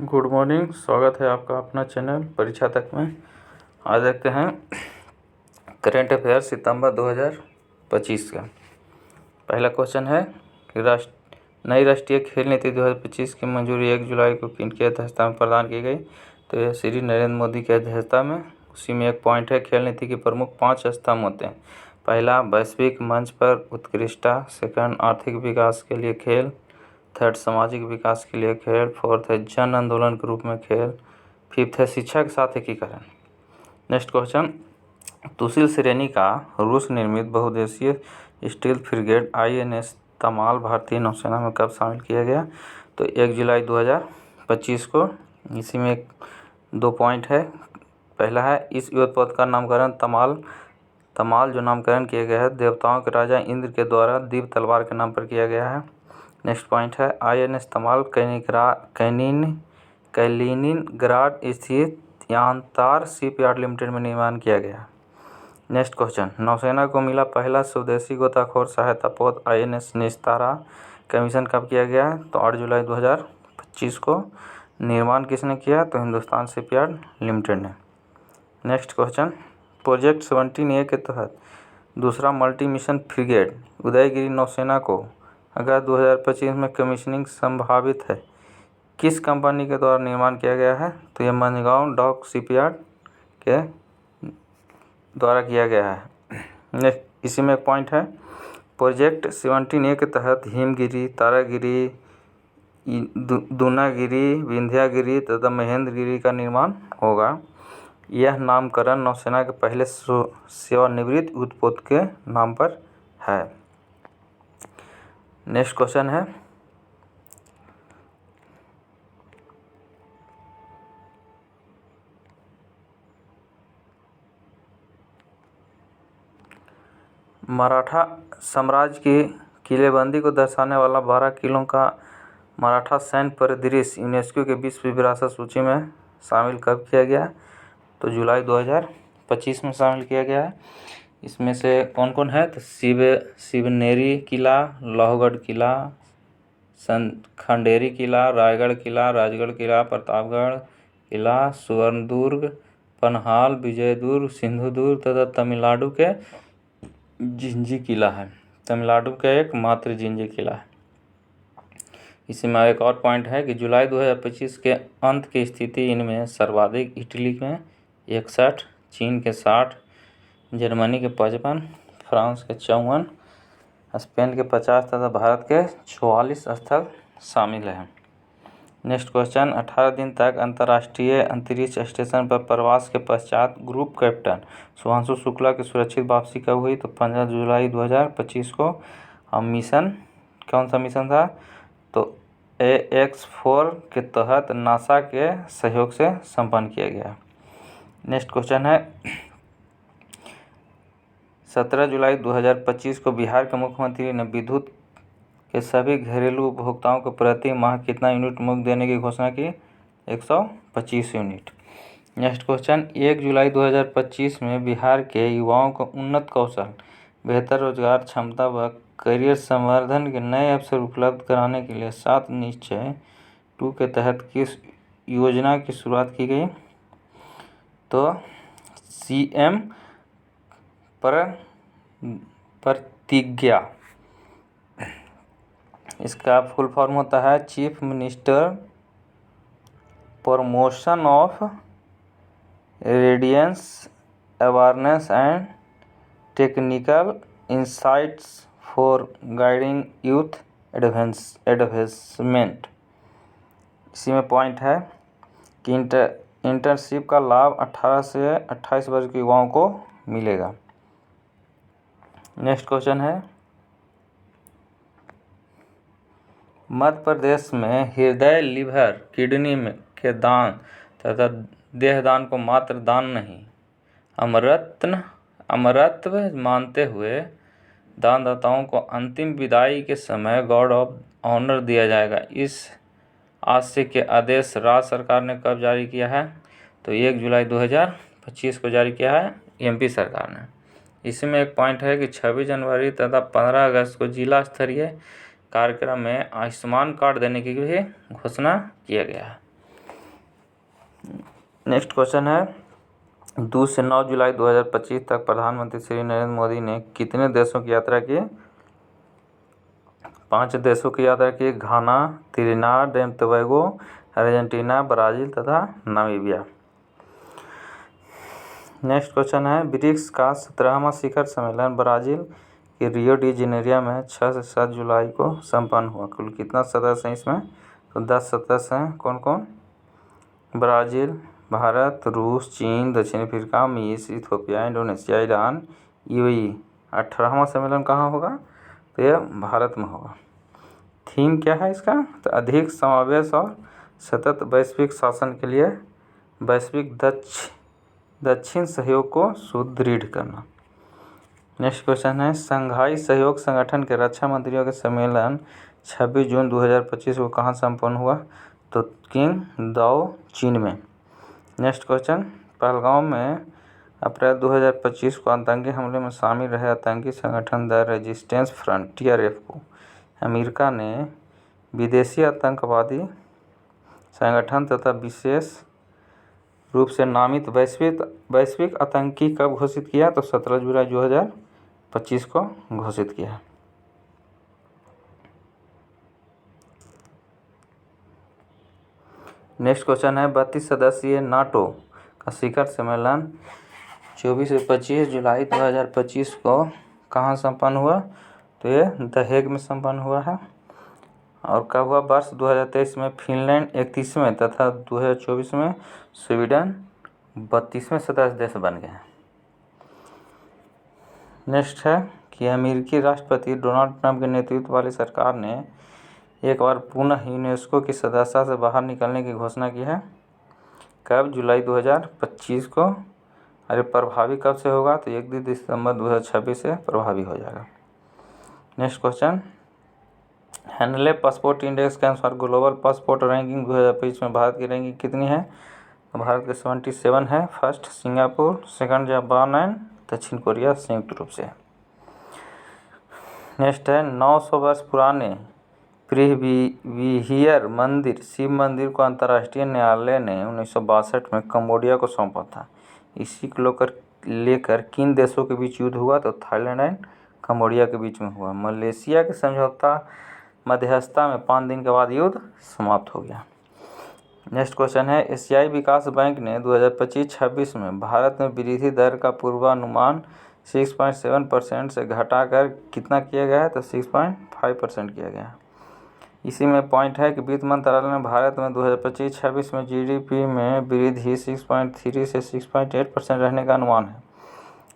Good morning. स्वागत है आपका अपना चैनल परीक्षा तक में। आज देखते हैं करेंट अफेयर सितंबर 2025 का। पहला क्वेश्चन है कि नई राष्ट्रीय खेल नीति 2025 की मंजूरी 1 जुलाई को किनकी अध्यक्षता में प्रदान की गई। तो यह श्री नरेंद्र मोदी की अध्यक्षता में। उसी में एक पॉइंट है, खेल नीति के प्रमुख 5 स्तंभ होते हैं। पहला, वैश्विक मंच पर उत्कृष्टता। सेकंड, आर्थिक विकास के लिए खेल। थर्ड, सामाजिक विकास के लिए खेल। फोर्थ है जन आंदोलन के रूप में खेल। फिफ्थ है शिक्षा के साथ एकीकरण। नेक्स्ट क्वेश्चन, तुसिल श्रेणी का रूस निर्मित बहुउद्देशीय स्टील फ्रिगेट INS तमाल भारतीय नौसेना में कब शामिल किया गया। तो 1 जुलाई 2025 को। इसी में 2 पॉइंट है। पहला है, इस युद्धपोत का नामकरण तमाल जो नामकरण किया गया है देवताओं के राजा इंद्र के द्वारा दिव्य तलवार के नाम पर किया गया है। नेक्स्ट पॉइंट है, INS तमाल कैलिनिनग्राड स्थित यांतार शिपयार्ड लिमिटेड में निर्माण किया गया। नेक्स्ट क्वेश्चन, नौसेना को मिला पहला स्वदेशी गोताखोर सहायता पोत INS निस्तारा का मिशन कब किया गया है। तो 8 जुलाई 2025 को। निर्माण किसने किया। तो हिंदुस्तान शिपयार्ड लिमिटेड ने। नेक्स्ट क्वेश्चन, प्रोजेक्ट 17A के तहत दूसरा मल्टी मिशन फ्रिगेट उदयगिरी नौसेना को अगस्त 2025 में कमीशनिंग संभावित है, किस कंपनी के द्वारा निर्माण किया गया है। तो यह मंझगांव डॉक शिपयार्ड के द्वारा किया गया है। नेक्स्ट, इसी में एक पॉइंट है, प्रोजेक्ट 17A के तहत हिमगिरी, तारागिरी, दूनागिरी, विंध्यागिरी तथा महेंद्रगिरी का निर्माण होगा। यह नामकरण नौसेना के पहले सेवानिवृत्त युद्धपोत के नाम पर है। नेक्स्ट क्वेश्चन है, मराठा साम्राज्य की किलेबंदी को दर्शाने वाला 12 किलों का मराठा सैन्य परिदृश्य यूनेस्को के विश्व विरासत सूची में शामिल कब किया गया। तो जुलाई 2025 में शामिल किया गया है। इसमें से कौन कौन है। तो शिवनेरी किला, लोहगढ़ किला, खंडेरी किला, रायगढ़ किला, राजगढ़ किला, प्रतापगढ़ किला, सुवर्णदुर्ग, पनहाल, विजयदुर्ग, सिंधुदुर्ग तथा तमिलनाडु के जिंजी किला है। तमिलनाडु का एक मात्र जिंजी किला है। इसी में एक और पॉइंट है कि जुलाई 2025 के अंत की स्थिति इनमें सर्वाधिक इटली में 61, चीन के 60, जर्मनी के 55, फ्रांस के 54, स्पेन के 50 तथा भारत के 44 स्थल शामिल हैं। नेक्स्ट क्वेश्चन, 18 दिन तक अंतर्राष्ट्रीय अंतरिक्ष स्टेशन पर प्रवास के पश्चात ग्रुप कैप्टन शुभांशु शुक्ला की सुरक्षित वापसी कब हुई। तो 15 जुलाई 2025 को। मिशन कौन सा मिशन था। तो AX4 के तहत नासा के सहयोग से संपन्न किया गया। नेक्स्ट क्वेश्चन है, 17 जुलाई 2025 को बिहार के मुख्यमंत्री ने विद्युत के सभी घरेलू उपभोक्ताओं को प्रति माह कितना यूनिट मुफ्त देने की घोषणा की। 125 यूनिट। नेक्स्ट क्वेश्चन, 1 जुलाई 2025 में बिहार के युवाओं को उन्नत कौशल, बेहतर रोजगार क्षमता व करियर संवर्धन के नए अवसर उपलब्ध कराने के लिए 7 निश्चय 2 के तहत किस योजना की शुरुआत की गई। तो CM प्रतिज्ञा। इसका फुल फॉर्म होता है chief minister promotion of radiance awareness and technical insights for guiding youth advancement. इसी में पॉइंट है कि इंटर्नशिप का लाभ 18 से 28 वर्ष के युवाओं को मिलेगा। नेक्स्ट क्वेश्चन है, मध्य प्रदेश में हृदय, लिवर, किडनी के दान तथा देहदान को मात्र दान नहीं अमरत्व मानते हुए दानदाताओं को अंतिम विदाई के समय गार्ड ऑफ ऑनर दिया जाएगा। इस आशय के आदेश राज्य सरकार ने कब जारी किया है। तो 1 जुलाई 2025 को जारी किया है MP सरकार ने। इसी में एक पॉइंट है कि 26 जनवरी तथा 15 अगस्त को जिला स्तरीय कार्यक्रम में आयुष्मान कार्ड देने की भी घोषणा किया गया है। नेक्स्ट क्वेश्चन है 2 से 9 जुलाई 2025 तक प्रधानमंत्री श्री नरेंद्र मोदी ने कितने देशों की यात्रा की? 5 देशों की यात्रा की। Ghana, Trinidad and Tobago, Argentina, Brazil तथा नामीबिया। नेक्स्ट क्वेश्चन है ब्रिक्स का 17वां शिखर सम्मेलन ब्राज़ील के रियो डी जेनेरियो में 6 से 7 जुलाई को संपन्न हुआ। कुल कितना सदस्य हैं इसमें? तो 10 सदस्य हैं। कौन कौन? ब्राज़ील, भारत, रूस, चीन, दक्षिण अफ्रीका, मिस्र, इथियोपिया, इंडोनेशिया, ईरान, यूएई। 18वां सम्मेलन कहाँ होगा? तो यह भारत में होगा। थीम क्या है इसका? तो अधिक समावेश और सतत वैश्विक शासन के लिए वैश्विक दक्षिण सहयोग को सुदृढ़ करना। नेक्स्ट क्वेश्चन है शंघाई सहयोग संगठन के रक्षा मंत्रियों के सम्मेलन 26 जून 2025 को कहाँ संपन्न हुआ? तो किंगदाओ, चीन में। नेक्स्ट क्वेश्चन पहलगांव में अप्रैल 2025 को आतंकी हमले में शामिल रहे आतंकी संगठन द रेजिस्टेंस फ्रंट TRF को अमेरिका ने विदेशी आतंकवादी संगठन तथा विशेष रूप से नामित वैश्विक आतंकी कब घोषित किया? तो 17 जुलाई 2025 को घोषित किया। नेक्स्ट क्वेश्चन है 32 सदस्यीय नाटो का शिखर सम्मेलन 24 से 25 जुलाई 2025 को कहाँ संपन्न हुआ? तो ये द हेग में संपन्न हुआ है। और कब हुआ? वर्ष 2023 में फिनलैंड 31वें तथा 2024 में स्वीडन 32वें सदस्य देश बन गए। नेक्स्ट है कि अमेरिकी राष्ट्रपति डोनाल्ड ट्रंप के नेतृत्व वाली सरकार ने एक बार पुनः यूनेस्को की सदस्यता से बाहर निकलने की घोषणा की है। कब? जुलाई 2025 को। अरे प्रभावी कब से होगा? तो 1 दिसंबर 2026 से प्रभावी हो जाएगा। Next question handle passport index के अनुसार ग्लोबल पासपोर्ट रैंकिंग 2025 में भारत की रैंकिंग कितनी है? तो भारत के 77 है। First Singapore, second Japan and दक्षिण कोरिया संयुक्त रूप से। नेक्स्ट है 900 वर्ष पुराने प्रिविहियर मंदिर शिव मंदिर को अंतर्राष्ट्रीय न्यायालय ने 1962 में कंबोडिया को सौंपा था। इसी को लेकर किन देशों के बीच युद्ध हुआ? तो थाईलैंड एंड कंबोडिया के बीच में हुआ। मलेशिया के समझौता मध्यस्थता में 5 दिन के बाद युद्ध समाप्त हो गया। नेक्स्ट क्वेश्चन है एशियाई विकास बैंक ने 2025-26 में भारत में वृद्धि दर का पूर्वानुमान 6.7% से घटाकर कितना किया गया है? तो 6.5% किया गया है। इसी में पॉइंट है कि वित्त मंत्रालय ने भारत में 2025-26 में GDP में वृद्धि 6.3 से 6.8% रहने का अनुमान है।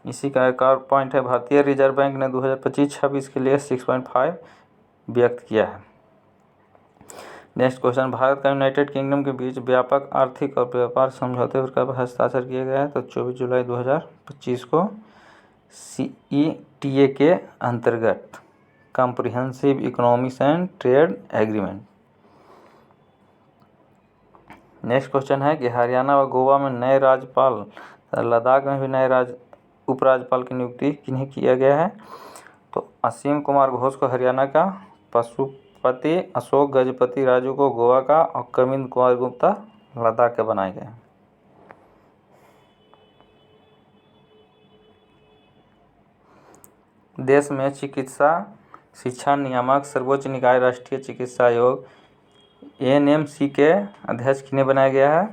इसी का एक और पॉइंट है भारतीय रिजर्व बैंक ने 2025-26 के लिए 6.5 व्यक्त किया है। नेक्स्ट क्वेश्चन भारत का यूनाइटेड किंगडम के बीच व्यापक आर्थिक और व्यापार समझौते पर कब हस्ताक्षर किया गया है? तो 24 जुलाई 2025 को CETA के अंतर्गत comprehensive economics and trade agreement. Next question है कि हरियाणा व गोवा में नए राज्यपाल, लद्दाख में भी नए उपराज्यपाल की नियुक्ति किन्हें किया गया है? तो असीम कुमार घोष को हरियाणा का, पशुपति अशोक गजपति राजू को गोवा का और कविंद्र कुमार गुप्ता लद्दाख के बनाए गए। देश में चिकित्सा शिक्षा नियामक सर्वोच्च निकाय राष्ट्रीय चिकित्सा आयोग ANMC के अध्यक्ष किन्हें बनाया गया है?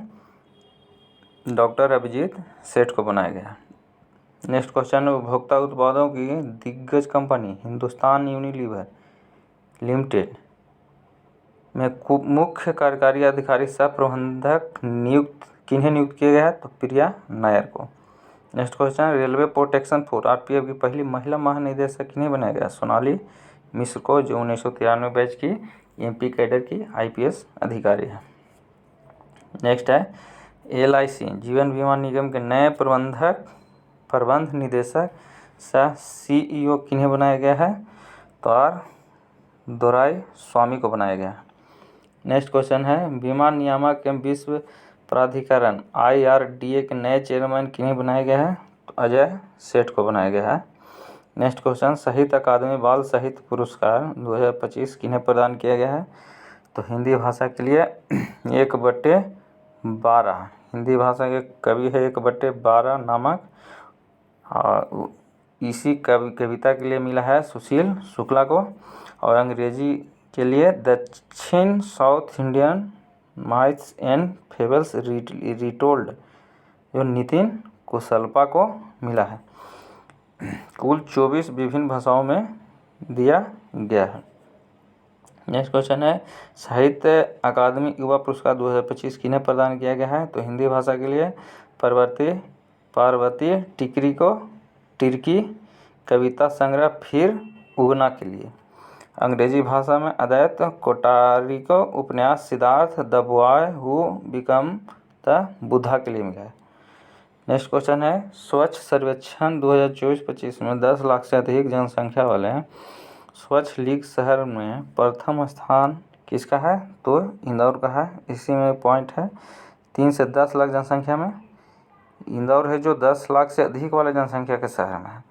डॉक्टर अभिजीत सेठ को बनाया गया है। नेक्स्ट क्वेश्चन उपभोक्ता उत्पादों की दिग्गज कंपनी हिंदुस्तान यूनिलीवर लिमिटेड में मुख्य कार्यकारी अधिकारी सह प्रबंधक किन्हें नियुक्त किया गया है? तो प्रिया नायर को। Next question railway protection force RPF की पहली महिला महानिदेशक किन्हें बनाया गया? सोनाली मिश्र को, जो 1993 बैच की MP कैडर की IPS अधिकारी है। नेक्स्ट है LIC जीवन बीमा निगम के नए प्रबंध निदेशक सह CEO किन्हें बनाया गया है? तो R दोराई स्वामी को बनाया गया है। नेक्स्ट क्वेश्चन है बीमा नियामक एवं विश्व प्राधिकरण IRDA के नए चेयरमैन किन्हें बनाया गया है? तो अजय सेठ को बनाया गया है। नेक्स्ट क्वेश्चन साहित्य अकादमी बाल साहित्य पुरस्कार 2025 किन्हें प्रदान किया गया है? तो हिंदी भाषा के लिए 1/12 12 हिंदी भाषा के कवि है 1/12 नामक। और इसी कविता के लिए मिला है सुशील शुक्ला को। और अंग्रेजी के लिए दक्षिण south Indian myths and fables retold जो नितिन कुशलपा को मिला है। कुल 24 विभिन्न भाषाओं में दिया गया है। नेक्स्ट क्वेश्चन है साहित्य अकादमी युवा पुरस्कार 2025 किन्हें प्रदान किया गया है। तो हिंदी भाषा के लिए पार्वती टिर्की कविता संग्रह फिर उगना के लिए। अंग्रेजी भाषा में अदैत कोटारी को उपन्यास Siddharth the boy who become the Buddha के लिए मिला है। नेक्स्ट क्वेश्चन है स्वच्छ सर्वेक्षण 2024-25 में 10 लाख से अधिक जनसंख्या वाले स्वच्छ लीग शहर में प्रथम स्थान किसका है। तो इंदौर का है। इसी में पॉइंट है 3 से 10 लाख जनसंख्या में इंदौर है जो 10 लाख से अधिक वाले जनसंख्या के शहर में है।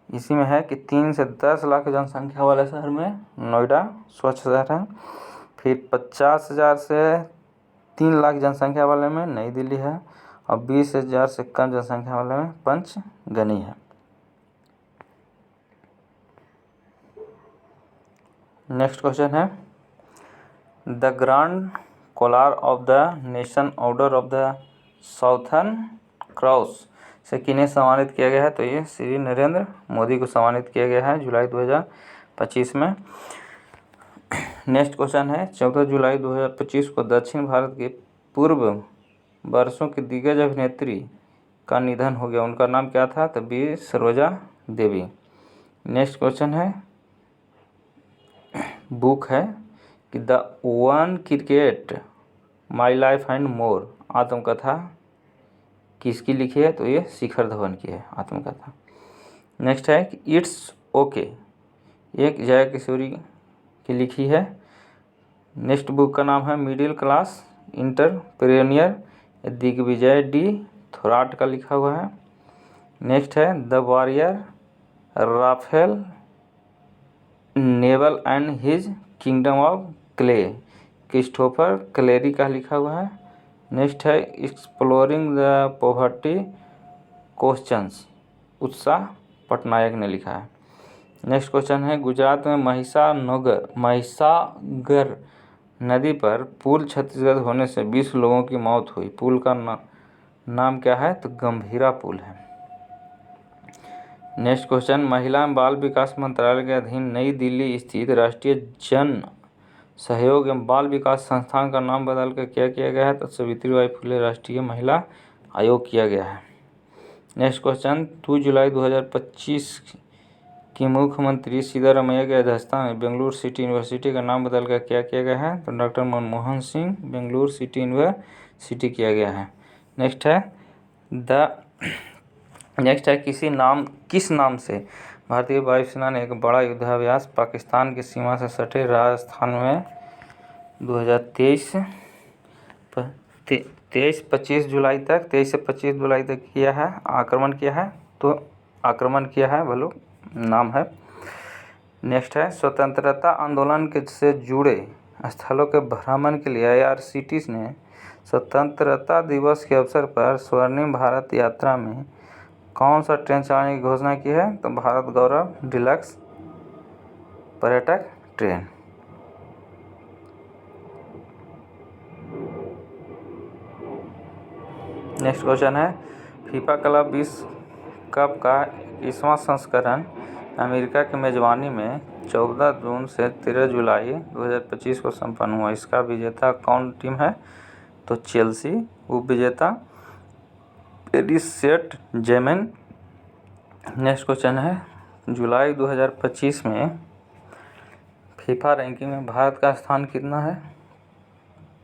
इसी में है कि 3 से 10 लाख जनसंख्या वाले शहर में नोएडा स्वच्छ शहर है। फिर 50,000 से 3 लाख जनसंख्या वाले में नई दिल्ली है। और 20,000 से कम जनसंख्या वाले में पंचगनी है। नेक्स्ट क्वेश्चन है the grand Kolar of the nation order of the southern cross से किन्हें सम्मानित किया गया है। तो ये श्री नरेंद्र मोदी को सम्मानित किया गया है जुलाई 2025 में। नेक्स्ट क्वेश्चन है 14 जुलाई 2025 को दक्षिण भारत के पूर्व वर्षों की दिग्गज अभिनेत्री का निधन हो गया। उनका नाम क्या था। तो बी सरोजा देवी। नेक्स्ट क्वेश्चन है बुक है कि the one cricket my life and more आत्मकथा किसकी लिखी है। तो ये शिखर धवन की है आत्मकथा। नेक्स्ट है कि इट्स ओके एक जया किशोरी की लिखी है। नेक्स्ट बुक का नाम है middle class entrepreneur Digvijay D Thorat का लिखा हुआ है। नेक्स्ट है the warrior Rafael Nadal and his kingdom of clay Christopher Clarey का लिखा हुआ है। नेक्स्ट है एक्सप्लोरिंग द पॉवर्टी क्वेश्चंस उत्साह पटनायक ने लिखा है। नेक्स्ट क्वेश्चन है गुजरात में महिसागर नदी पर पुल क्षतिग्रस्त होने से 20 लोगों की मौत हुई। पुल का नाम क्या है। तो गंभीरा पुल है। नेक्स्ट क्वेश्चन महिला एवं बाल विकास मंत्रालय के अधीन नई दिल्ली स्थित राष्ट्रीय जन सहयोग एवं बाल विकास संस्थान का नाम बदलकर क्या किया गया है। तो सावित्रीबाई फुले राष्ट्रीय महिला आयोग किया गया है। नेक्स्ट क्वेश्चन 2 जुलाई 2025 की मुख्यमंत्री सिद्धारमैया की अध्यक्षता में बेंगलुरु सिटी यूनिवर्सिटी का नाम बदलकर क्या किया गया है। तो doctor Manmohan Singh Bengaluru city university किया गया है। नेक्स्ट है किस नाम से भारतीय वायुसेना ने एक बड़ा युद्धाभ्यास पाकिस्तान की सीमा से सटे राजस्थान में 23 जुलाई तक 23 से 25 जुलाई तक किया है आक्रमण किया है। तो आक्रमण किया है बोलो नाम है। नेक्स्ट है स्वतंत्रता आंदोलन से जुड़े स्थलों के भ्रमण के लिए IRCTC ने स्वतंत्रता दिवस के अवसर पर स्वर्णिम भारत यात्रा में कौन सा ट्रेन चलाने की घोषणा की है। तो भारत गौरव डिलक्स पर्यटक ट्रेन। नेक्स्ट क्वेश्चन है फीफा क्लब विश्व कप का 21वां संस्करण अमेरिका की मेजबानी में 14 जून से 13 जुलाई 2025 को संपन्न हुआ। इसका विजेता कौन टीम है। तो चेल्सी। उप विजेता Paris Saint Germain. Next question है जुलाई 2025 में फीफा रैंकिंग में भारत का स्थान कितना है।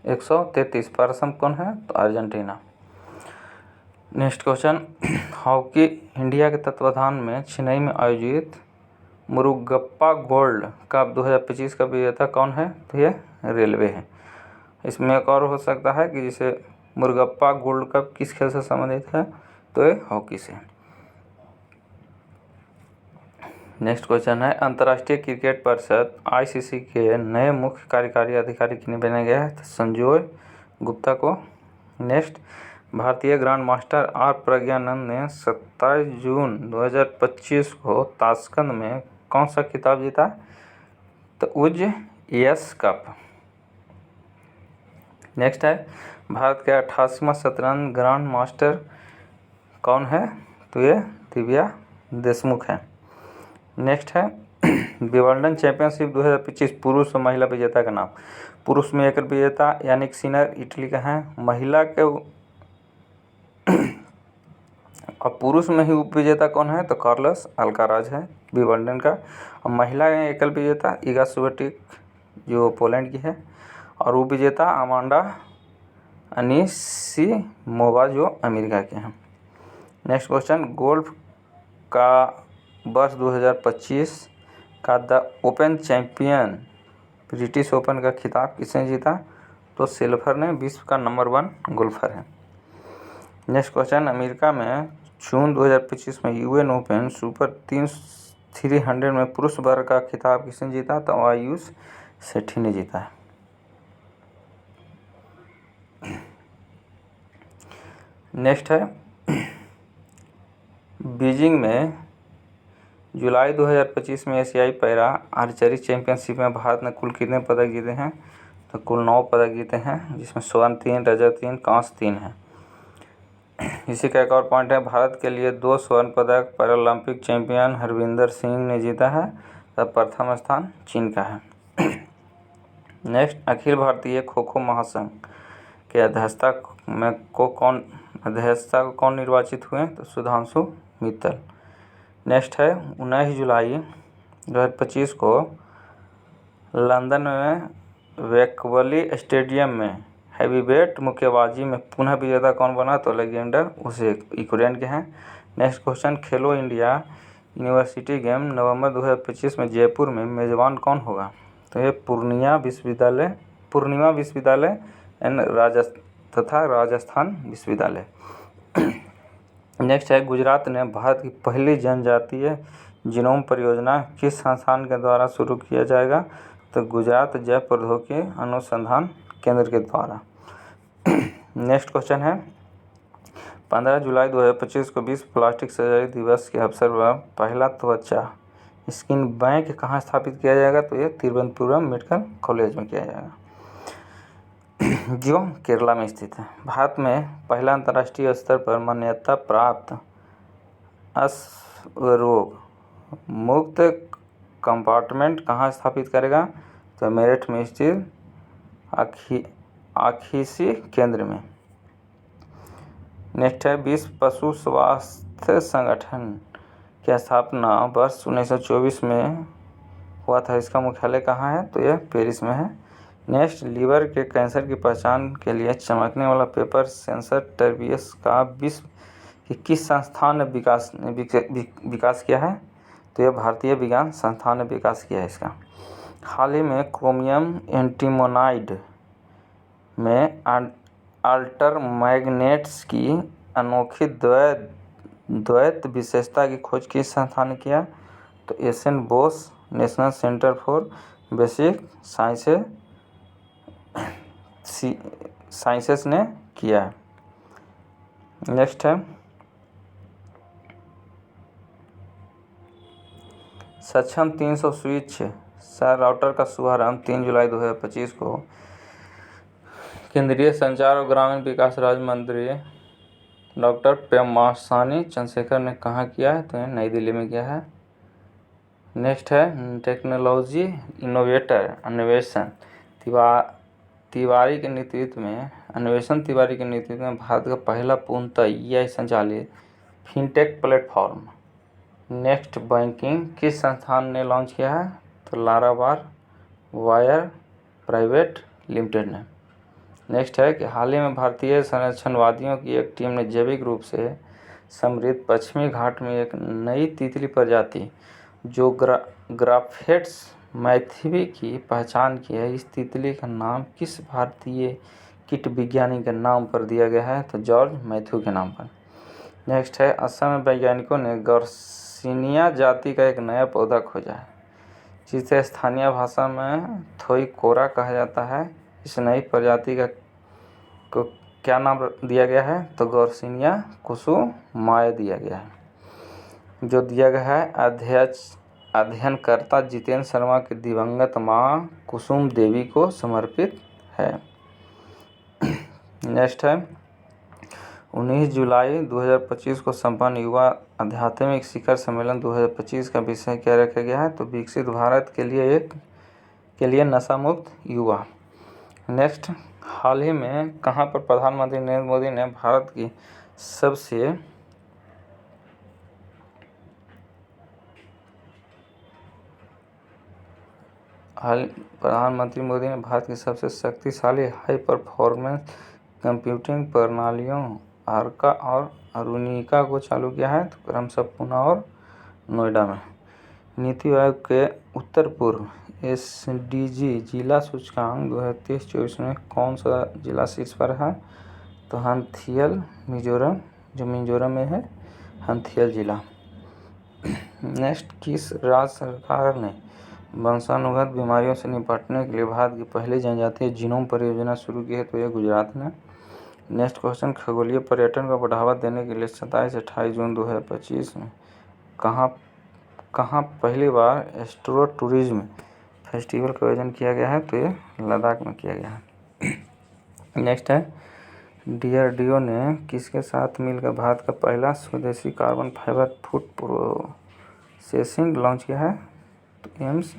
133। प्रथम कौन है। तो Argentina. Next question hockey India के तत्वाधान में चेन्नई में आयोजित मुरुगप्पा गोल्ड कप 2025 का विजेता कौन है। तो ये रेलवे है। इसमें एक और हो सकता है कि जिसे मुरुगप्पा गोल्ड कप किस खेल से संबंधित है। तो ये हॉकी से। नेक्स्ट क्वेश्चन है अंतर्राष्ट्रीय क्रिकेट परिषद ICC के नए मुख्य कार्यकारी अधिकारी किन्हें बनाया गया है। तो संजय गुप्ता को नेक्स्ट, भारतीय ग्रैंड मास्टर आर प्रज्ञानंद ने 27 जून 2025 को ताशकंद में कौन सा खिताब जीता? तो उज यस कप। नेक्स्ट है, भारत के 88वां शतरंज ग्रांड मास्टर कौन है? तो ये दिव्या देशमुख है। नेक्स्ट है, विंबलडन चैंपियनशिप 2025 पुरुष और महिला विजेता का नाम। पुरुष में एकल विजेता यानिक सिनर इटली का है। महिला के और पुरुष में ही उप विजेता कौन है? तो कार्लोस अल्काराज है विंबलडन का। और महिला में एकल विजेता इगा स्विएटेक जो पोलैंड की है, और उप विजेता अमांडा अनीसिमोवा जो अमेरिका के हैं। नेक्स्ट क्वेश्चन, गोल्फ का वर्ष 2025 का the open champion British open का खिताब किसने जीता? तो सिल्वर ने, विश्व का नंबर 1 गोल्फर है। नेक्स्ट क्वेश्चन, अमेरिका में जून 2025 में यूएन ओपन सुपर 300 में पुरुष वर्ग का खिताब किसने जीता? तो आयुष शेट्टी ने जीता है। नेक्स्ट है, बीजिंग में जुलाई 2025 में एशियाई पैरा आर्चरी चैंपियनशिप में भारत ने कुल कितने पदक जीते हैं? तो कुल 9 पदक जीते हैं, जिसमें स्वर्ण 3, रजत 3, कांस्य 3 है। इसी का एक और पॉइंट है, भारत के लिए 2 स्वर्ण पदक पैरालंपिक चैंपियन हरविंदर सिंह ने जीता है, तब प्रथम स्थान चीन का है। नेक्स्ट, अखिल भारतीय खो खो महासंघ के अध्यक्षता को कौन निर्वाचित हुए? तो सुधांशु मित्तल। नेक्स्ट है, 19 जुलाई 2025 को लंदन में वेम्बली स्टेडियम में हैवीवेट मुक्केबाजी में पुनः विजेता कौन बना? तो अलेक्जेंडर उसिक यूक्रेन के हैं। नेक्स्ट क्वेश्चन, खेलो इंडिया यूनिवर्सिटी गेम नवंबर 2025 में जयपुर में मेजबान कौन होगा? तो ये पूर्णिमा विश्वविद्यालय तथा राजस्थान विश्वविद्यालय। नेक्स्ट है, गुजरात ने भारत की पहली जनजातीय जीनोम परियोजना किस संस्थान के द्वारा शुरू किया जाएगा? तो गुजरात जैव प्रौद्योगिकी अनुसंधान केंद्र के द्वारा। नेक्स्ट क्वेश्चन है, 15 जुलाई 2025 को विश्व प्लास्टिक सर्जरी दिवस के अवसर पर पहला त्वचा स्किन बैंक कहाँ स्थापित किया जाएगा? तो ये तिरुवनंतपुरम मेडिकल कॉलेज में किया जाएगा, जो केरला में स्थित है। भारत में पहला अंतर्राष्ट्रीय स्तर पर मान्यता प्राप्त अश्वरोग मुक्त कंपार्टमेंट कहाँ स्थापित करेगा? तो मेरठ में स्थित आखीसी केंद्र में। नेक्स्ट है, विश्व पशु स्वास्थ्य संगठन की स्थापना वर्ष 1924 में हुआ था, इसका मुख्यालय कहाँ है? तो यह पेरिस में है। नेक्स्ट, लीवर के कैंसर की पहचान के लिए चमकने वाला पेपर सेंसर टर्बियस का विश्व की किस संस्थान ने विकास किया है? तो यह भारतीय विज्ञान संस्थान ने विकास किया है इसका। हाल ही में क्रोमियम एंटीमोनाइड में अल्टर मैग्नेट्स की अनोखी द्वैत विशेषता की खोज किस संस्थान ने किया? तो Asian Bose national centre for basic sciences ने किया है। नेक्स्ट है, सक्षम 300 स्विच राउटर का शुभारंभ 3 जुलाई 2025 को केंद्रीय संचार और ग्रामीण विकास राज्य मंत्री डॉक्टर पेमासानी चंद्रशेखर ने कहाँ किया है? तो ये नई दिल्ली में किया है। नेक्स्ट है, टेक्नोलॉजी इनोवेटर अन्वेषण तिवारी के नेतृत्व में भारत का पहला पूर्णतः AI संचालित फिनटेक प्लेटफॉर्म नेक्स्ट बैंकिंग किस संस्थान ने लॉन्च किया है? तो लाराबार वायर प्राइवेट लिमिटेड ने। नेक्स्ट है कि हाल ही में भारतीय संरक्षणवादियों की एक टीम ने जैविक रूप से समृद्ध पश्चिमी घाट में एक नई तितली प्रजाति जो ग्राफेट्स मैथिवी की पहचान की है। इस तितली का नाम किस भारतीय कीट विज्ञानी के नाम पर दिया गया है? तो जॉर्ज मैथ्यू के नाम पर। नेक्स्ट है, असम में वैज्ञानिकों ने गर्सिनिया जाति का एक नया पौधा खोजा है जिसे स्थानीय भाषा में थोई कोरा कहा जाता है। इस नई प्रजाति क्या नाम दिया गया है? तो गौरसिनिया कुसुमाय दिया गया है। जो दिया गया है अध्ययनकर्ता जितेंद्र शर्मा की दिवंगत माँ कुसुम देवी को समर्पित है। नेक्स्ट है 19 जुलाई 2025 को संपन्न युवा आध्यात्मिक शिखर सम्मेलन 2025 का विषय क्या रखा गया है? तो विकसित भारत के लिए नशा मुक्त युवा। नेक्स्ट, हाल ही में कहां पर प्रधानमंत्री नरेंद्र मोदी ने भारत की सबसे शक्तिशाली हाई परफॉर्मेंस कंप्यूटिंग प्रणालियों आर्का और अरुणिका को चालू किया है? तो क्रमशः पुणे और नोएडा में। नीति आयोग के उत्तर पूर्व SDG जिला सूचकांक 2023-24 में कौन सा जिला शीर्ष पर है? तो हंथियल मिजोरम, जो मिजोरम में है हंथियल जिला। नेक्स्ट, किस राज्य सरकार ने वंशानुगत बीमारियों से निपटने के लिए भारत की पहली जनजातीय जीनोम परियोजना शुरू की है? तो यह गुजरात ने। नेक्स्ट क्वेश्चन, खगोलीय पर्यटन को बढ़ावा देने के लिए 27-28 जून 2025 में कहाँ पहली बार एस्ट्रो टूरिज्म फेस्टिवल का आयोजन किया गया है? तो ये लद्दाख में किया गया है। नेक्स्ट है, DRDO ने किसके साथ मिलकर भारत का पहला स्वदेशी carbon fibre food processing launch किया है? तो एम्स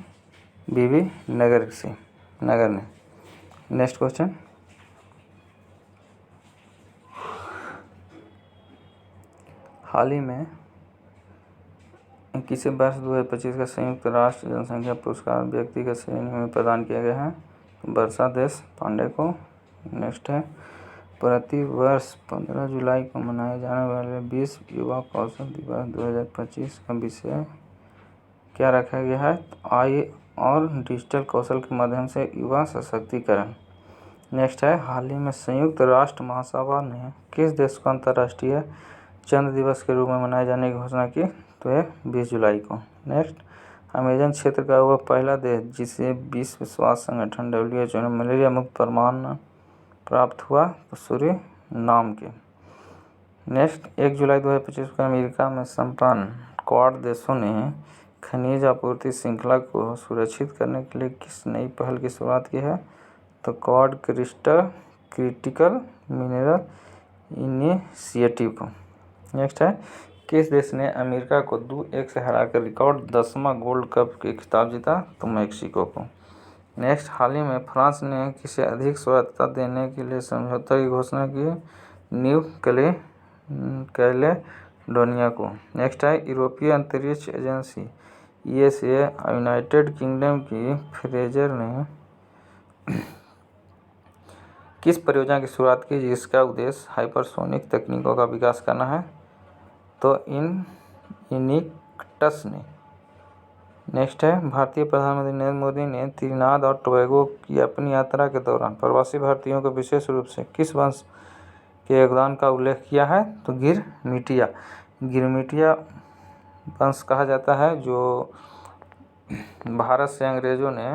BB नगर ने। नेक्स्ट क्वेश्चन, हाल ही में 21 वर्ष 2025 का संयुक्त राष्ट्र जनसंख्या पुरस्कार व्यक्तिगत श्रेणी में प्रदान किया गया है? वर्षा देश पांडे को। नेक्स्ट है, प्रति वर्ष 15 जुलाई को मनाए जाने वाले विश्व युवा कौशल दिवस 2025 का विषय क्या रखा गया है? AI और डिजिटल कौशल के माध्यम से युवा सशक्तिकरण। नेक्स्ट है, हाल ही में संयुक्त राष्ट्र महासभा ने किस देश को अंतर्राष्ट्रीय चंद्र दिवस के रूप में मनाए जाने की घोषणा की? तो यह 20 जुलाई को। नेक्स्ट, अमेजन क्षेत्र का वह पहला देश जिसे विश्व स्वास्थ्य संगठन WHO ने मलेरिया मुक्त प्रमाण प्राप्त हुआ? तो सूरीनाम के। नेक्स्ट, 1 जुलाई 2025 को अमेरिका में संपन्न क्वाड देशों ने खनिज आपूर्ति श्रृंखला को सुरक्षित करने के लिए किस नई पहल की शुरुआत की है? तो क्वाड क्रिटिकल मिनरल इनिशिएटिव को। नेक्स्ट है, किस देश ने अमेरिका को 2-1 से हराकर रिकॉर्ड 10वां गोल्ड कप के खिताब जीता? तो मैक्सिको को। नेक्स्ट, हाल ही में फ्रांस ने किसे अधिक स्वायत्तता देने के लिए समझौते की घोषणा की? न्यू कैलेडोनिया को। नेक्स्ट है, यूरोपीय अंतरिक्ष एजेंसी ESA यूनाइटेड किंगडम की फ्रेजर ने किस परियोजना की शुरुआत की जिसका उद्देश्य हाइपरसोनिक तकनीकों का विकास करना है? तो इनिक्टस ने। नेक्स्ट है, भारतीय प्रधानमंत्री नरेंद्र मोदी ने त्रिनिदाद और टोबैगो की अपनी यात्रा के दौरान प्रवासी भारतीयों को विशेष रूप से किस वंश के योगदान का उल्लेख किया है? तो गिरमिटिया वंश कहा जाता है, जो भारत से अंग्रेजों ने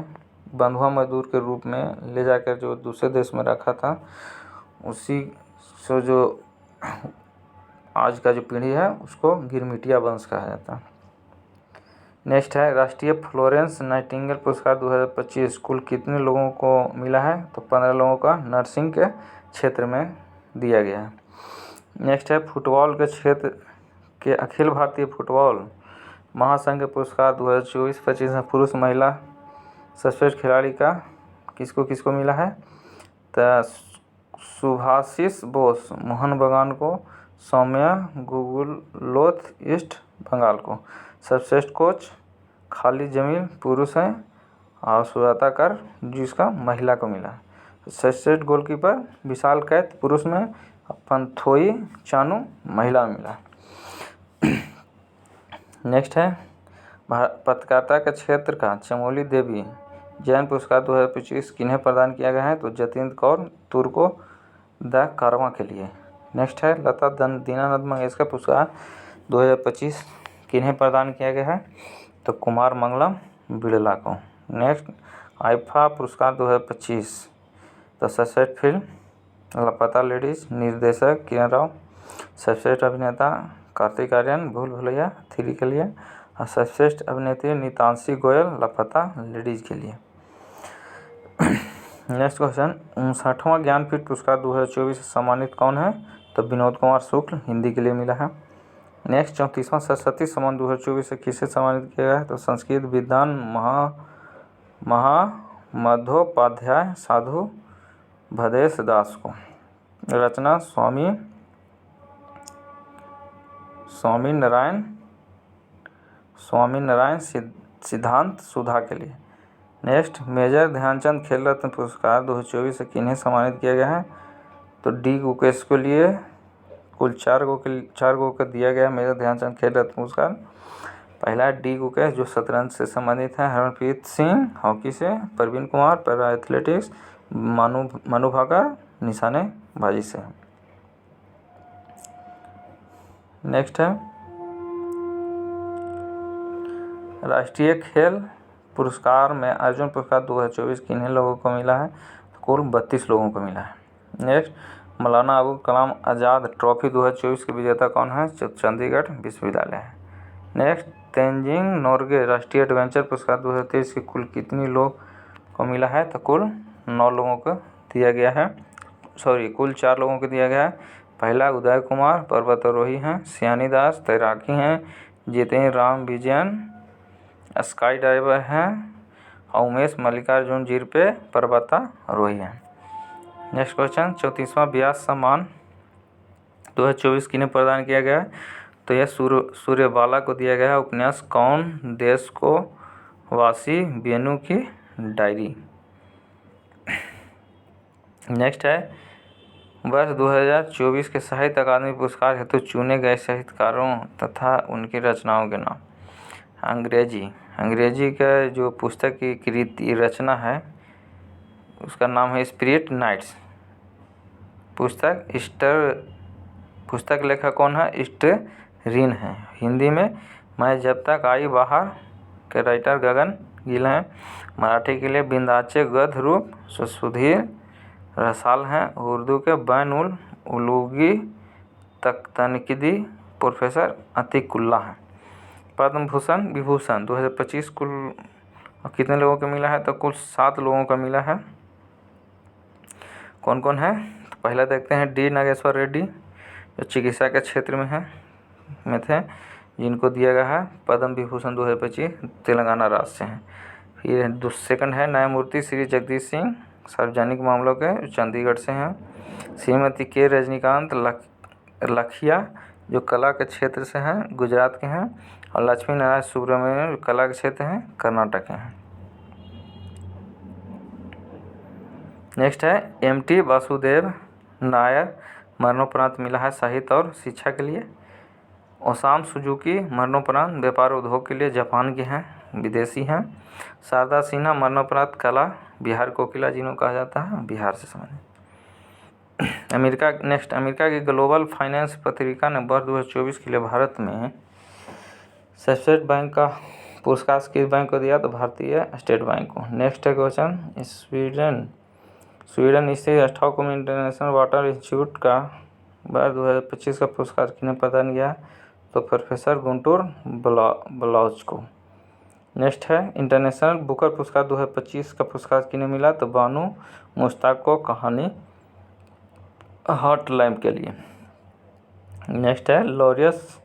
बंधुआ मजदूर के रूप में ले जाकर जो दूसरे देश में रखा था, उसी से जो आज का जो पीढ़ी है उसको गिरमिटिया वंश कहा जाता है। नेक्स्ट है, राष्ट्रीय फ्लोरेंस नाइटिंगेल पुरस्कार 2025 कुल कितने लोगों को मिला है? तो 15 लोगों का नर्सिंग के क्षेत्र में दिया गया है। नेक्स्ट है, फुटबॉल के क्षेत्र के अखिल भारतीय फुटबॉल महासंघ के पुरस्कार 2024-25 में पुरुष महिला सर्वश्रेष्ठ खिलाड़ी का किसको मिला है? तो सुभाषिस बोस मोहन बगान को, सौम्या गुगलोथ ईस्ट बंगाल को। सर्वश्रेष्ठ कोच खालिद जमील पुरुष हैं और सुजाता कर जिसका महिला को मिला। सर्वश्रेष्ठ गोलकीपर विशाल कैत पुरुष में, पंथोई चानू महिला में मिला। नेक्स्ट है, पत्रकारिता के क्षेत्र का चमोली देवी जैन पुरस्कार 2025 किन्हें प्रदान किया गया है? तो जतिन कौर तुर्को द कारवां के लिए। नेक्स्ट है, लता दीनानाथ मंगेशकर पुरस्कार 2025 किन्हें प्रदान किया गया है? तो कुमार मंगलम बिड़ला को। नेक्स्ट, आईफा पुरस्कार 2025 तो सर्वश्रेष्ठ फिल्म लापता लेडीज निर्देशक किरण राव, सर्वश्रेष्ठ अभिनेता कार्तिक आर्यन भूल भुलैया 3 के लिए, और सर्वश्रेष्ठ अभिनेत्री नीतांशी गोयल लापता लेडीज के लिए। नेक्स्ट क्वेश्चन, 59वां ज्ञानपीठ पुरस्कार 2024 से सम्मानित कौन है? तो विनोद कुमार शुक्ल, हिंदी के लिए मिला है। नेक्स्ट 34वां सरस्वती सम्मान 2024 से किसे सम्मानित किया गया है? तो संस्कृत विद्वान महामधोपाध्याय साधु भदेश दास को। रचना स्वामी नारायण सिद्धांत सुधा के लिए। नेक्स्ट, मेजर ध्यानचंद खेल रत्न पुरस्कार 2024 से किन्हें सम्मानित किया गया है? तो डी गुकेश के लिए कुल 4 गो को दिया गया मेजर ध्यानचंद खेल रत्न पुरस्कार। पहला डी गुकेश जो शतरंज से संबंधित है, हरमनप्रीत सिंह हॉकी से, प्रवीण कुमार पैरा एथलेटिक्स, मनु भाकर निशानेबाजी से। नेक्स्ट है राष्ट्रीय खेल पुरस्कार में अर्जुन पुरस्कार 2024 किन्हीं लोगों को मिला है? तो कुल 32 लोगों को मिला है। नेक्स्ट, मौलाना अबुल कलाम आज़ाद ट्रॉफी 2024 के विजेता कौन है? चंडीगढ़ विश्वविद्यालय है। नेक्स्ट, तेंजिंग नोर्गे राष्ट्रीय एडवेंचर पुरस्कार 2023 के कुल कितनी लोग को मिला है? तो कुल 9 लोगों को दिया गया है, कुल 4 लोगों को दिया गया है। पहला उदय कुमार पर्वतारोही हैं, सियानी दास तैराकी हैं, जितेंद्र राम विजयन स्काई डाइवर हैं, और उमेश मल्लिकार्जुन जीरपे पर्वतारोही हैं। नेक्स्ट क्वेश्चन, 34वां व्यास सम्मान 2024 किन्हें प्रदान किया गया है? तो यह सूर्यबाला को दिया गया है। उपन्यास कौन देश को वासी बेनू की डायरी। नेक्स्ट है वर्ष 2024 के साहित्य अकादमी पुरस्कार हेतु चुने गए साहित्यकारों तथा उनकी रचनाओं के नाम। अंग्रेजी का जो पुस्तक की कृति रचना है उसका नाम है स्पिरिट नाइट्स। पुस्तक लेखक कौन है? रीन है। हिंदी में मैं जब तक आई बाहर के राइटर गगन गिल हैं। मराठी के लिए बिंदाचे गद्य रूप सुधीर रसाल हैं। उर्दू के बैन उल उलूगी तनकीदी प्रोफेसर अतीकुल्ला हैं। पद्म भूषण विभूषण 2025 कुल कितने लोगों को मिला है? तो कुल 7 लोगों को मिला है। कौन कौन है? तो पहला देखते हैं डी नागेश्वर रेड्डी जो चिकित्सा के क्षेत्र में थे, जिनको दिया गया है पद्म विभूषण 2025 तेलंगाना राज्य से हैं। फिर सेकंड है न्यायमूर्ति श्री जगदीश सिंह सार्वजनिक मामलों के चंडीगढ़ से हैं। श्रीमती के रजनीकांत लखिया जो कला के क्षेत्र से हैं, गुजरात के हैं। और लक्ष्मी नारायण सुब्रमण्यम जो कला के क्षेत्र हैं, कर्नाटक के हैं। नेक्स्ट है एम.टी. वासुदेव नायर मरणोपरांत मिला है साहित्य और शिक्षा के लिए। ओसाम सुजुकी मरणोपरांत व्यापार उद्योग के लिए जापान के हैं, विदेशी हैं। शारदा सिन्हा मरणोपरांत कला बिहार कोकिला जिन्हों कहा जाता है, बिहार से संबंधित। अमेरिका की ग्लोबल फाइनेंस पत्रिका ने वर्ष 2024 के लिए भारत में सर्वश्रेष्ठ बैंक का पुरस्कार किस बैंक को दिया? तो भारतीय स्टेट बैंक को। नेक्स्ट है क्वेश्चन, स्वीडन स्थित स्टॉकहोम इंटरनेशनल वाटर इंस्टीट्यूट का वर्ष 2025 का पुरस्कार किन्हें प्रदान किया? तो प्रोफेसर गुंटूर ब्लाउज को। नेक्स्ट है इंटरनेशनल बुकर पुरस्कार 2025 का पुरस्कार किन्हें मिला? तो बानू मुश्ताक को कहानी हॉट लैम्प के लिए। नेक्स्ट है लॉरियस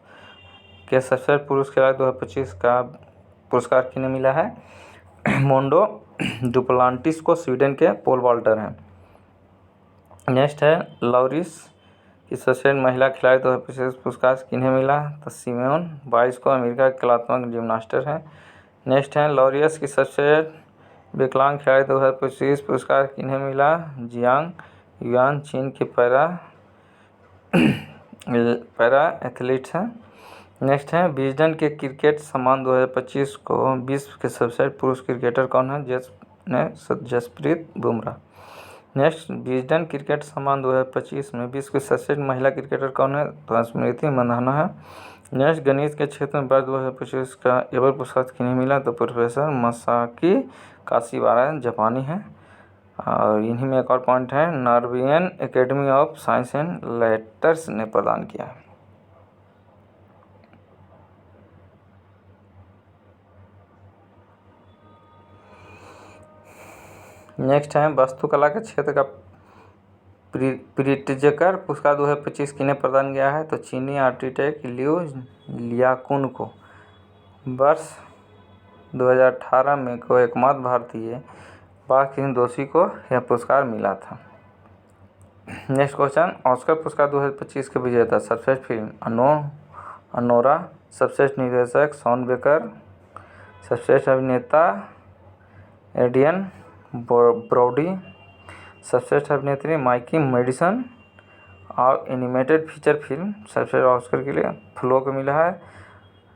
के सर्वश्रेष्ठ पुरुष खिलाड़ी 2025 का पुरस्कार किन्हें मिला है? मोंडो डुप्लांटिस को स्वीडन के पोल वाल्टर हैं। नेक्स्ट है लॉरिस की सर्वश्रेष्ठ महिला खिलाड़ी 2025 पुरस्कार किन्हें मिला? तो सिमोन बाइल्स को, अमेरिका के कलात्मक जिम्नास्टर हैं। नेक्स्ट है लॉरियस की सर्वश्रेष्ठ विकलांग खिलाड़ी 2025 पुरस्कार किन्हें मिला? जियांग युआन चीन के पैरा एथलीट्स हैं। नेक्स्ट है विजडन के क्रिकेट सम्मान 2025 को विश्व के सर्वश्रेष्ठ पुरुष क्रिकेटर कौन है? Jasprit Bumrah. Next Wisden cricket सम्मान 2025 में विश्व के सर्वश्रेष्ठ महिला क्रिकेटर कौन है? तो स्मृति मंधाना है। नेक्स्ट गणित के क्षेत्र में वर्ष 2025 का एवर पुरस्कार किन्हें मिला? तो प्रोफेसर मसाकी काशीवारा जापानी हैं। और इन्हीं में एक और पॉइंट है, Norwegian academy of science and letters ने प्रदान किया है। नेक्स्ट है, वास्तुकला के क्षेत्र का प्रिट्जकर पुरस्कार 2025 किन्हें प्रदान किया है? तो चीनी आर्किटेक्ट लिऊ लियाकुन को। वर्ष 2018 में को एकमात्र भारतीय बाघ किन्हीं दोषी को यह पुरस्कार मिला था। नेक्स्ट क्वेश्चन, ऑस्कर पुरस्कार 2025 के विजेता सर्वश्रेष्ठ फिल्म अनोरा, सर्वश्रेष्ठ निर्देशक शॉन बेकर, सर्वश्रेष्ठ अभिनेता एड्रियन ब्रॉडी, सर्वश्रेष्ठ अभिनेत्री माइकी मेडिसन और एनिमेटेड फीचर फिल्म सर्वश्रेष्ठ ऑस्कर के लिए फ्लो को मिला है।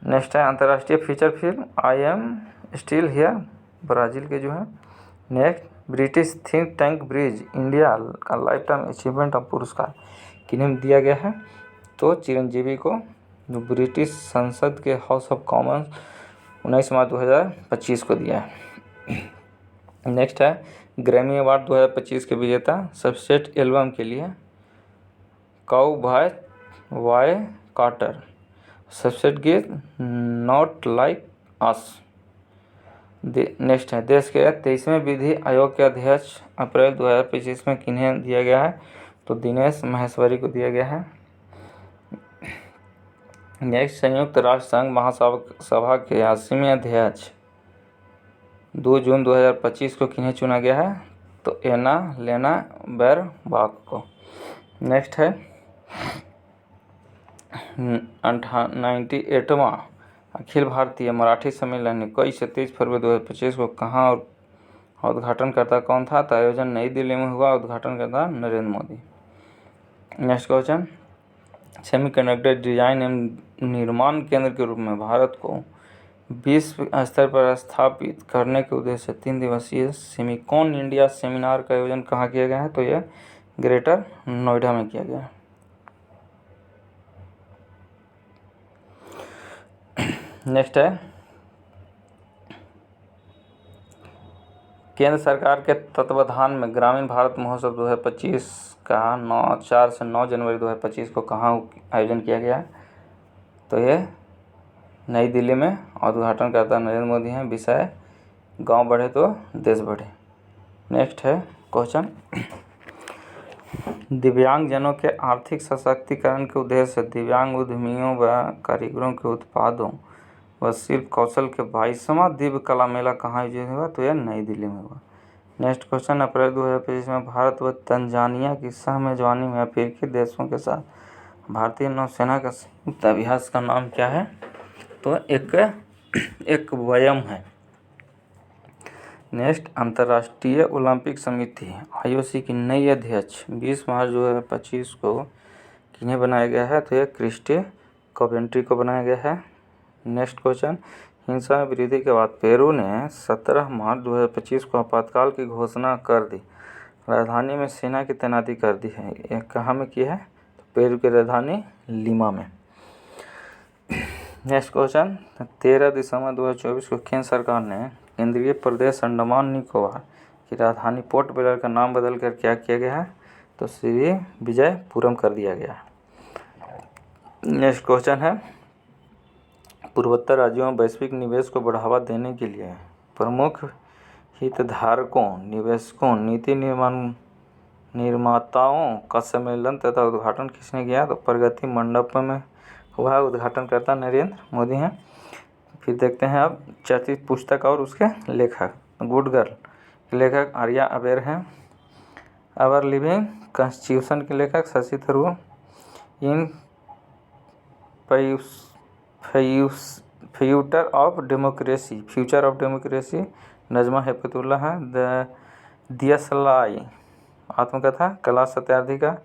नेक्स्ट है, अंतर्राष्ट्रीय feature film I am still here, Brazil के जो है। Next, British think tank bridge India का लाइफ टाइम अचीवमेंट ऑफ पुरस्कार किन्हें दिया गया है? तो चिरंजीवी को, जो ब्रिटिश संसद के हाउस ऑफ कॉमन्स 19 मार्च 2025 को दिया है। नेक्स्ट है, ग्रैमी अवार्ड 2025 के विजेता सर्वश्रेष्ठ एल्बम के लिए काउबॉय वाय कार्टर, सर्वश्रेष्ठ गीत नॉट लाइक अस। नेक्स्ट है, देश के 23वें विधि आयोग के अध्यक्ष अप्रैल 2025 में किन्हें दिया गया है? तो दिनेश माहेश्वरी को दिया गया है। नेक्स्ट, संयुक्त राष्ट्र संघ महासभा के 80वें अध्यक्ष 2 जून 2025 को किन्हें चुना गया है? तो एना लेना बैरबाक को। नेक्स्ट है, 98वां अखिल भारतीय मराठी सम्मेलन 21 से 23 फरवरी 2025 को कहाँ और उद्घाटनकर्ता कौन था? तो आयोजन नई दिल्ली में हुआ, उद्घाटनकर्ता Narendra Modi. Next question, semiconductor design एवं निर्माण केंद्र के रूप में भारत को विश्व स्तर पर स्थापित करने के उद्देश्य से 3 दिवसीय सेमिकॉन इंडिया सेमिनार का आयोजन कहाँ किया गया है? तो यह ग्रेटर नोएडा में किया गया है। नेक्स्ट है, केंद्र सरकार के तत्वाधान में ग्रामीण भारत महोत्सव 2025 का 4 से 9 जनवरी 2025 को कहाँ आयोजन किया गया है? तो ये नई दिल्ली में, और उद्घाटनकर्ता नरेंद्र मोदी हैं। विषय गांव बढ़े तो देश बढ़े। नेक्स्ट है क्वेश्चन, दिव्यांगजनों के आर्थिक सशक्तिकरण के उद्देश्य से दिव्यांग उद्यमियों व कारीगरों के उत्पादों व शिल्प कौशल के 22वां दिव्य कला मेला कहाँ आयोजित हुआ? तो यह नई दिल्ली में हुआ। नेक्स्ट क्वेश्चन, अप्रैल 2025 में भारत व तंजानिया की सह मेजबानी में अफ्रीकी देशों के साथ भारतीय नौसेना का संयुक्त अभ्यास का नाम क्या है? तो एक व्यायाम है। नेक्स्ट, अंतर्राष्ट्रीय ओलंपिक समिति IOC की नई अध्यक्ष 20 मार्च 2025 को किन्हें बनाया गया है? तो यह क्रिस्टी कोवेंट्री को बनाया गया है। नेक्स्ट क्वेश्चन, हिंसा में वृद्धि के बाद पेरू ने 17 मार्च 2025 को आपातकाल की घोषणा कर दी, राजधानी में सेना की तैनाती कर दी है। यह कहाँ में की है? तो पेरू की राजधानी लीमा में। नेक्स्ट क्वेश्चन, 13 दिसंबर 2024 को केंद्र सरकार ने केंद्रीय प्रदेश अंडमान निकोबार की राजधानी पोर्ट ब्लेयर का नाम बदलकर क्या किया गया है? तो श्री विजयपुरम कर दिया गया है। नेक्स्ट क्वेश्चन है, पूर्वोत्तर राज्यों में वैश्विक निवेश को बढ़ावा देने के लिए प्रमुख हितधारकों, निवेशकों, नीति निर्माताओं का सम्मेलन तथा उद्घाटन किसने किया? तो प्रगति मंडप में हुआ, उद्घाटनकर्ता नरेंद्र मोदी हैं। फिर देखते हैं अब चर्चित पुस्तक और उसके लेखक। गुड गर्ल के लेखक आर्या अबेर हैं। आवर लिविंग कॉन्स्टिट्यूशन के लेखक Shashi Tharoor. In future of democracy Najma Heptulla है। दियसलाई आत्मकथा कला सत्यार्थी का।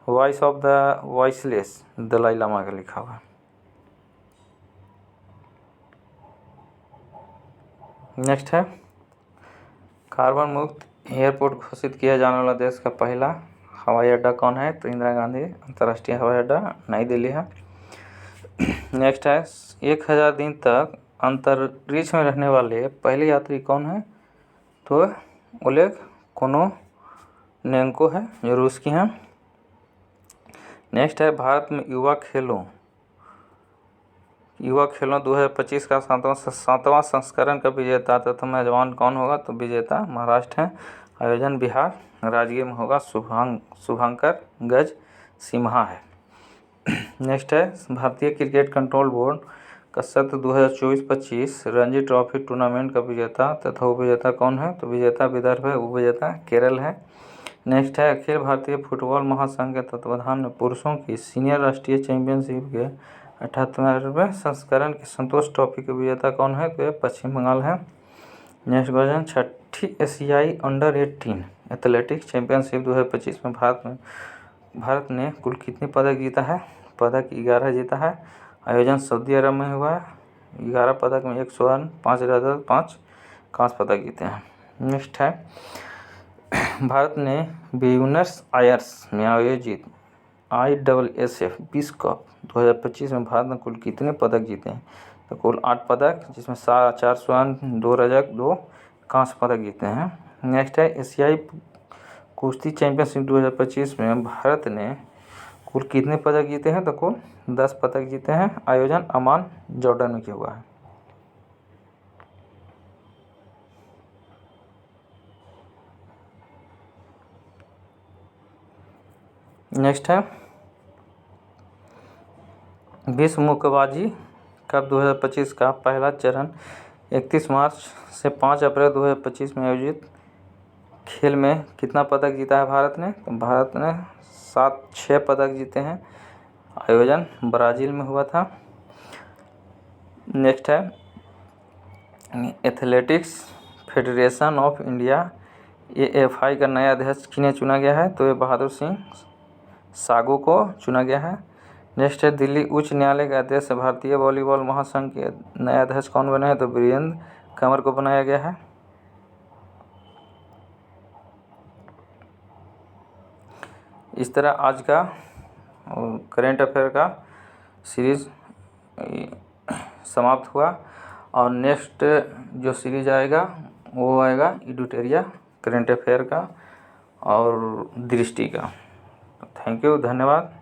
Voice of the voiceless Dalai Lama का लिखा हुआ। नेक्स्ट है, कार्बन मुक्त एयरपोर्ट घोषित किया जाने वाला देश का पहला हवाई अड्डा कौन है? तो इंदिरा गांधी अंतर्राष्ट्रीय हवाई अड्डा नई दिल्ली है। नेक्स्ट है, 1000 दिन तक अंतरिक्ष में रहने वाले पहले यात्री कौन है? तो ओलेग कोनोनेंको है जो रूस की हैं। नेक्स्ट है भारत में युवा खेलों 2025 का सातवां संस्करण का विजेता तथा मेजबान कौन होगा? तो विजेता महाराष्ट्र है। आयोजन बिहार राजगीर में होगा। शुभंकर गज सिम्हा है। नेक्स्ट है भारतीय क्रिकेट कंट्रोल बोर्ड का सत्र 2024-25 रणजी ट्रॉफी टूर्नामेंट का विजेता तथा उपविजेता कौन है? तो विजेता विदर्भ है, उपविजेता केरल है। नेक्स्ट है अखिल भारतीय फुटबॉल महासंघ के तत्वाधान में पुरुषों की सीनियर राष्ट्रीय चैंपियनशिप के 78वें संस्करण की संतोष ट्रॉफी के विजेता कौन है? तो ये पश्चिम बंगाल है। नेक्स्ट क्वेश्चन, छठी एशियाई अंडर 18 एथलेटिक्स चैंपियनशिप 2025 में भारत ने कुल कितने पदक जीता है? पदक 11 जीता है। आयोजन सऊदी अरब में हुआ है। 11 पदक में 1 स्वर्ण, 5 रजत, 5 कांस्य पदक जीते हैं। नेक्स्ट है भारत ने ब्यूनस आयर्स में आयोजित ISSF विश्व कप 2025 में भारत ने कुल कितने पदक जीते हैं? तो कुल 8 पदक, जिसमें 4 स्वर्ण, 2 रजत, 2 कांस्य पदक जीते हैं। नेक्स्ट है एशियाई कुश्ती चैंपियनशिप 2025 में भारत ने कुल कितने पदक जीते हैं? तो कुल 10 पदक जीते हैं। आयोजन अमान जॉर्डन में किया हुआ है। नेक्स्ट है विश्व मुक्केबाजी कप 2025 का पहला चरण 31 मार्च से 5 अप्रैल 2025 में आयोजित खेल में कितना पदक जीता है भारत ने? तो भारत ने 6 पदक जीते हैं। आयोजन ब्राज़ील में हुआ था। नेक्स्ट है athletics federation of India AFI का नया अध्यक्ष किन्हें चुना गया है? तो ये बहादुर सिंह सागो को चुना गया है। नेक्स्ट है दिल्ली उच्च न्यायालय के अध्यक्ष भारतीय वॉलीबॉल महासंघ के नए अध्यक्ष कौन बने हैं? तो वीरेंद्र कंवर को बनाया गया है। इस तरह आज का करेंट अफेयर का सीरीज़ समाप्त हुआ और नेक्स्ट जो सीरीज आएगा वो आएगा एडुटेरिया करेंट अफेयर का और दृष्टि का। थैंक यू, धन्यवाद।